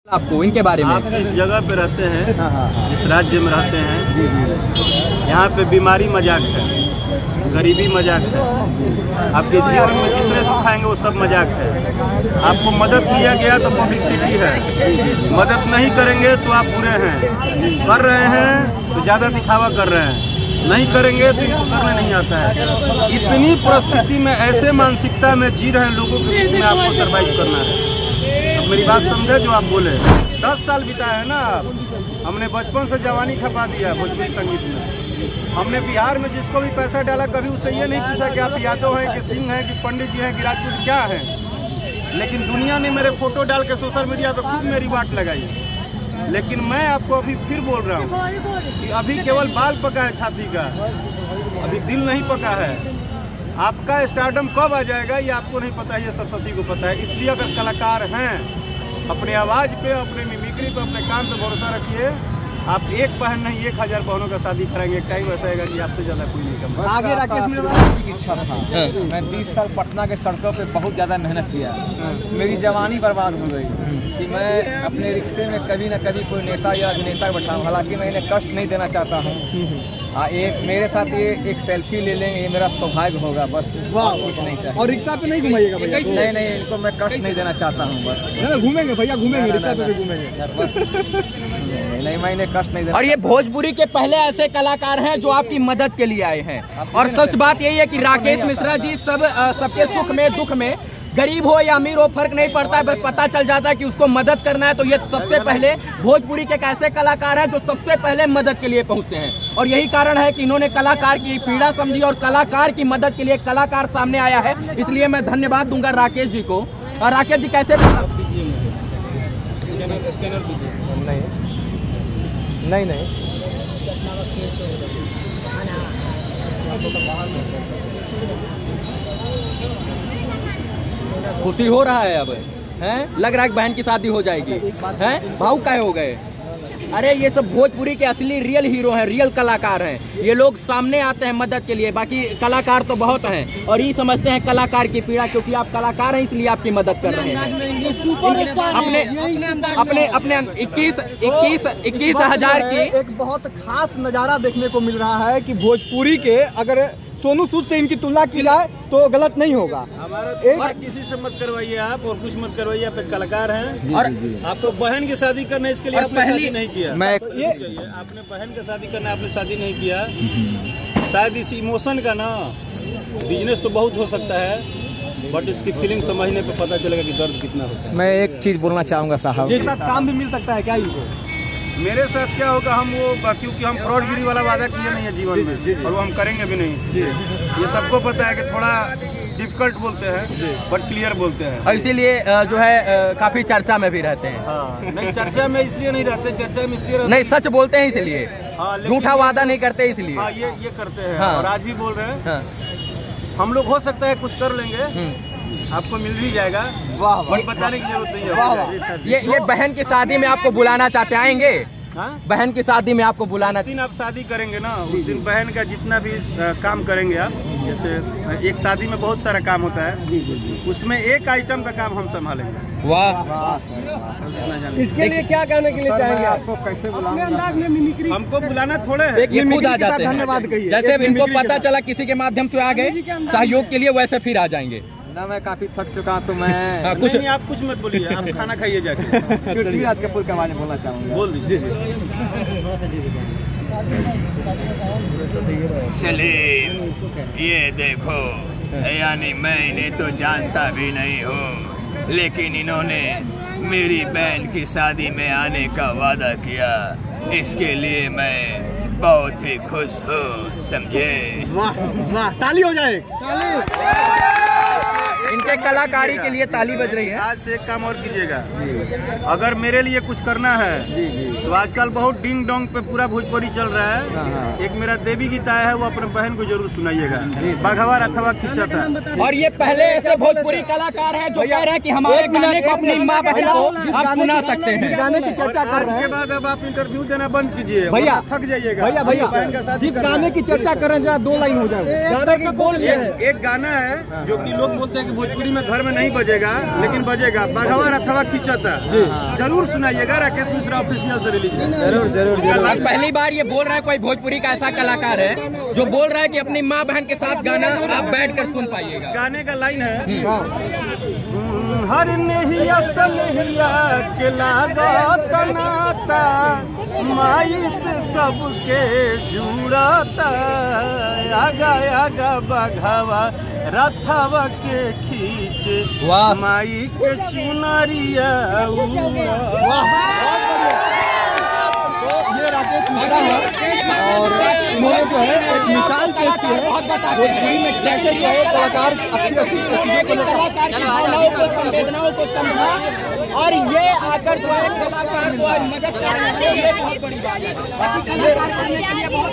आपको इनके बारे में? आप जिस जगह पे रहते हैं, जिस राज्य में रहते हैं, यहाँ पे बीमारी मजाक है, गरीबी मजाक है, आपके जीवन में जितने सुख आएंगे वो सब मजाक है। आपको मदद किया गया तो पब्लिसिटी है, मदद नहीं करेंगे तो आप बुरे हैं, कर रहे हैं तो ज़्यादा दिखावा कर रहे हैं, नहीं करेंगे तो इनको करने नहीं आता है। इतनी परिस्थिति में ऐसे मानसिकता में जी रहे हैं लोगों के बीच में आपको सर्वाइव करना है। तो मेरी बात समझे जो आप बोले। 10 साल बिताए हैं ना, हमने बचपन से जवानी खपा दिया भोजपुरी संगीत में। हमने बिहार में जिसको भी पैसा डाला कभी उससे ये नहीं पूछा कि आप यादव हैं कि सिंह हैं कि पंडित जी हैं कि राजपूत क्या हैं। लेकिन दुनिया ने मेरे फोटो डाल के सोशल मीडिया पर खूब मेरी बात लगाई। लेकिन मैं आपको अभी फिर बोल रहा हूँ कि अभी केवल बाल पका है छाती का, अभी दिल नहीं पका है। आपका स्टारडम कब आ जाएगा ये आपको नहीं पता है, ये सरस्वती को पता है। इसलिए अगर कलाकार हैं, अपने आवाज़ पे, अपने मिमिक्री पे, अपने काम पे भरोसा रखिए। आप एक बहन नहीं 1000 बहनों का शादी कराएंगे, एक टाइम ऐसा आएगा कि आपसे ज़्यादा कोई नहीं कम। आगे राकेश मेरा की इच्छा था। मैं 20 साल पटना के सड़कों पे बहुत ज़्यादा मेहनत किया, मेरी जवानी बर्बाद हो गई कि मैं अपने रिक्शे में कभी न कभी कोई नेता या अभिनेता बैठाऊँ। हालांकि मैं इन्हें कष्ट नहीं देना चाहता हूँ। एक मेरे साथ ये एक सेल्फी ले लेंगे, ये मेरा सौभाग्य होगा, बस कुछ नहीं चाहिए। और रिक्शा पे नहीं घुमाइएगा भैया? नहीं, इनको मैं कष्ट नहीं देना चाहता हूँ, बस। घूमेंगे भैया, घूमेंगे, रिक्शा पे भी घूमेंगे। नहीं, मैं इन्हें कष्ट नहीं देना। और ये भोजपुरी के पहले ऐसे कलाकार हैं जो आपकी मदद के लिए आए हैं। और सच बात यही है कि राकेश मिश्रा जी सबके सुख में दुख में, गरीब हो या अमीर हो फर्क नहीं पड़ता है, बस पता चल जाता है कि उसको मदद करना है। तो ये सबसे पहले भोजपुरी के एक ऐसे कलाकार हैं जो सबसे पहले मदद के लिए पहुंचते हैं। और यही कारण है कि इन्होंने कलाकार की पीड़ा समझी और कलाकार की मदद के लिए कलाकार सामने आया है। इसलिए मैं धन्यवाद दूंगा राकेश जी को। और राकेश जी कैसे? नहीं खुशी हो रहा है अब, हैं? लग रहा है कि बहन की शादी हो जाएगी, हैं? भावुक काहे हो गए? अरे ये सब भोजपुरी के असली रियल हीरो हैं, रियल कलाकार हैं। ये लोग सामने आते हैं मदद के लिए। बाकी कलाकार तो बहुत हैं और ये समझते हैं कलाकार की पीड़ा, क्योंकि आप कलाकार हैं इसलिए आपकी मदद कर रहे हैं। अपने 21 हजार की एक बहुत खास नजारा देखने को मिल रहा है कि भोजपुरी के अगर सोनू सूद से इनकी तुलना की जाए तो गलत नहीं होगा। हमारा किसी से मत करवाइए आप, और कुछ मत करवाइए। आप एक कलाकार हैं और आपको बहन की शादी करना है, इसके लिए आपने शादी नहीं किया। आपने बहन का शादी करना, आपने शादी नहीं किया। शायद इस इमोशन का ना बिजनेस तो बहुत हो सकता है, बट इसकी फीलिंग समझने पे पता चलेगा कि दर्द कितना होता है। मैं एक चीज बोलना चाहूँगा साहब, जिसका काम भी मिल सकता है क्या इनको? मेरे साथ क्या होगा, हम वो क्योंकि हम फ्रॉडगिरी वाला वादा किए नहीं है जीवन में, और वो हम करेंगे भी नहीं। ये सबको पता है कि थोड़ा डिफिकल्ट बोलते हैं बट क्लियर बोलते हैं, और इसीलिए जो है काफी चर्चा में भी रहते हैं। हाँ, नहीं चर्चा में इसलिए नहीं रहते, चर्चा में इसलिए रहते नहीं, सच बोलते हैं इसलिए। हाँ, झूठा वादा नहीं करते इसलिए। हाँ, ये करते हैं। हाँ। और आज भी बोल रहे हैं। हाँ। हम लोग हो सकता है कुछ कर लेंगे, आपको मिल भी जाएगा। वाह, बताने की जरूरत नहीं है। ये बहन की शादी में आपको बुलाना चाहते हैं, आएंगे? हाँ? बहन की शादी में आपको बुलाना। जिस दिन आप शादी करेंगे ना, उस दिन बहन का जितना भी काम करेंगे आप, जैसे एक शादी में बहुत सारा काम होता है, उसमें एक आइटम का काम हम संभालेंगे। वाह, इसके लिए क्या कहने के लिए चाहेंगे? आपको कैसे बुलाऊंगा? अंदाज में मिमिक्री हमको बुलाना थोड़े है, ये खुद आ जाते हैं। धन्यवाद कहिए। जैसे इनको पता चला किसी के माध्यम से आ गए सहयोग के लिए, वैसे फिर आ जाएंगे ना। मैं काफी थक चुका हूँ, तो मैं कुछ नहीं, आप कुछ मत बोलिए, आप खाना खाइए जाके। पृथ्वीराज कपूर के बारे में बोलना चाहूँगा। बोल दीजिए। सलीम, ये देखो, यानी मैं इन्हें तो जानता भी नहीं हूँ, लेकिन इन्होंने मेरी बहन की शादी में आने का वादा किया। इसके लिए मैं बहुत ही खुश हूँ, समझे? वाह वाह, ताली हो जाए। इनके कलाकारी के लिए ताली बज रही है। आज से एक काम और कीजिएगा, अगर मेरे लिए कुछ करना है तो आजकल बहुत डिंग डोंग पे पूरा भोजपुरी चल रहा है। एक मेरा देवी गीता है, वो अपने बहन को जरूर सुनाइएगा। बाघवा अथवा खींचा था। और ये पहले ऐसे भोजपुरी कलाकार हैं जो कह रहे हैं कि हमारे गाने को अपनी माँ बहन को आप सुना सकते हैं। गाने की चर्चा कर रहे हैं, के बाद अब आप इंटरव्यू देना बंद कीजिए, भैया थक जाइएगा। भैया जिस गाने की चर्चा कर रहे हैं, जरा 2 लाइन हो जाए। एक गाना है जो कि लोग बोलते हैं कि भोजपुरी में घर में नहीं बजेगा, लेकिन बजेगा। बाघवा रथवा खींचता जरूर सुनाइएगा, राकेश मिश्रा ऑफिशियल से रिलीज। जरूर जरूर जरूर। पहली बार ये बोल रहा है कोई भोजपुरी का ऐसा कलाकार है जो बोल रहा है कि अपनी माँ बहन के साथ गाना आप बैठकर सुन पाइएगा। गाने का लाइन है, हर नहिया सनहिया के लागत नाता, माई से सबके जुड़ता, आगा आगा बघावा रथवा के खींचे, माई के चुनरिया ये राकेश मिश्रा है और इन्होंने जो है एक मिसाल पेश की है भोजपुरी में कैसे जो है कलाकार अपनी भावनाओं को, संवेदनाओं को समझा और ये आकर जो है कलाकार को आज मदद कर रहे हैं। ये बहुत बड़ी बात है। कलाकार करने के लिए बहुत